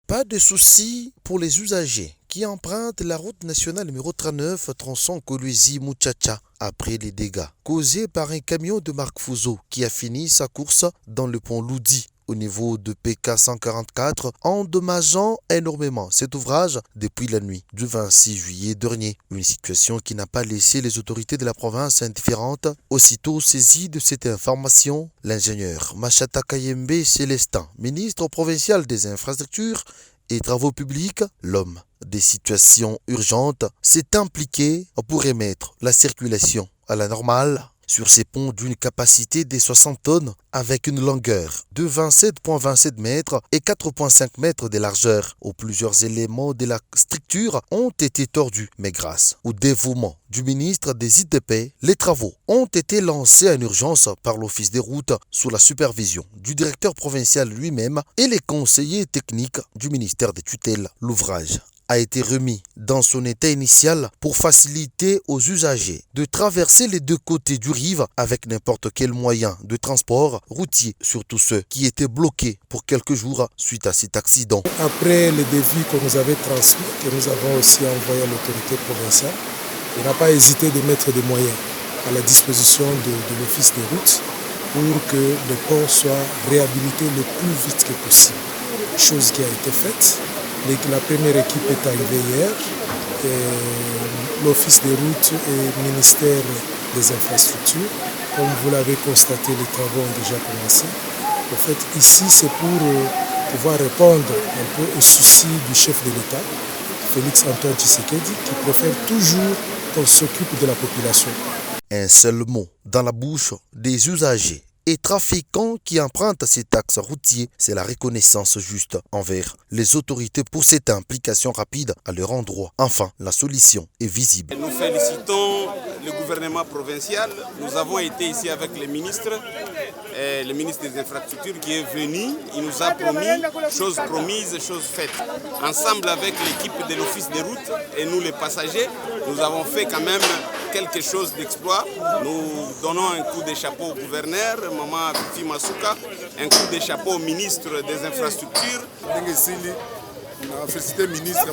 Pas de soucis pour les usagers qui empruntent la route nationale numéro 39 tronçon Kolwezi-Muchacha après les dégâts causés par un camion de marque Fuso qui a fini sa course dans le pont Loudi au niveau de PK 144, endommageant énormément cet ouvrage depuis la nuit du 26 juillet dernier. Une situation qui n'a pas laissé les autorités de la province indifférentes. Aussitôt saisi de cette information, l'ingénieur Machata Kayembe Célestin, ministre provincial des infrastructures et travaux publics, l'homme des situations urgentes, s'est impliqué pour remettre la circulation à la normale sur ces ponts d'une capacité de 60 tonnes avec une longueur de 27,27 mètres et 4,5 mètres de largeur, où plusieurs éléments de la structure ont été tordus. Mais grâce au dévouement du ministre des ITP, les travaux ont été lancés en urgence par l'Office des routes sous la supervision du directeur provincial lui-même et les conseillers techniques du ministère des tutelles. L'ouvrage a été remis dans son état initial pour faciliter aux usagers de traverser les deux côtés du rive avec n'importe quel moyen de transport routier, surtout ceux qui étaient bloqués pour quelques jours suite à cet accident. Après les devis que nous avait transmis, que nous avons aussi envoyé à l'autorité provinciale, il n'a pas hésité de mettre des moyens à la disposition de l'Office des routes pour que le pont soit réhabilité le plus vite que possible. Chose qui a été faite. La première équipe est arrivée hier. L'Office des routes et le ministère des infrastructures. Comme vous l'avez constaté, les travaux ont déjà commencé. En fait, ici, c'est pour pouvoir répondre un peu aux soucis du chef de l'État, Félix Antoine Tshisekedi, qui préfère toujours qu'on s'occupe de la population. Un seul mot dans la bouche des usagers et trafiquants qui empruntent ces axes routiers, c'est la reconnaissance juste envers les autorités pour cette implication rapide à leur endroit. Enfin, la solution est visible. Nous félicitons le gouvernement provincial. Nous avons été ici avec le ministre des infrastructures qui est venu. Il nous a promis, chose promise, chose faite. Ensemble avec l'équipe de l'Office des routes et nous les passagers, nous avons fait quand même quelque chose d'exploit. Nous donnons un coup de chapeau au gouverneur, Maman Fifi Masuka, un coup de chapeau au ministre des infrastructures. Félicité ministre,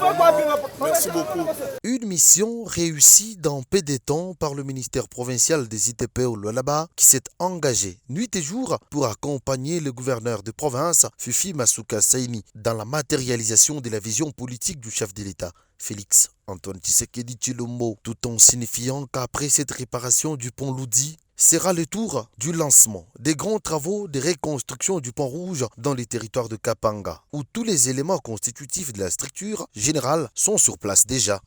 merci beaucoup. Une mission réussie dans peu de temps par le ministère provincial des ITP au Lualaba qui s'est engagé nuit et jour pour accompagner le gouverneur de province, Fifi Masuka Saini, dans la matérialisation de la vision politique du chef de l'État, Félix Antoine Tshisekedi Tshilombo, tout en signifiant qu'après cette réparation du pont Loudi, sera le tour du lancement des grands travaux de reconstruction du pont Rouge dans les territoires de Kapanga, où tous les éléments constitutifs de la structure générale sont sur place déjà.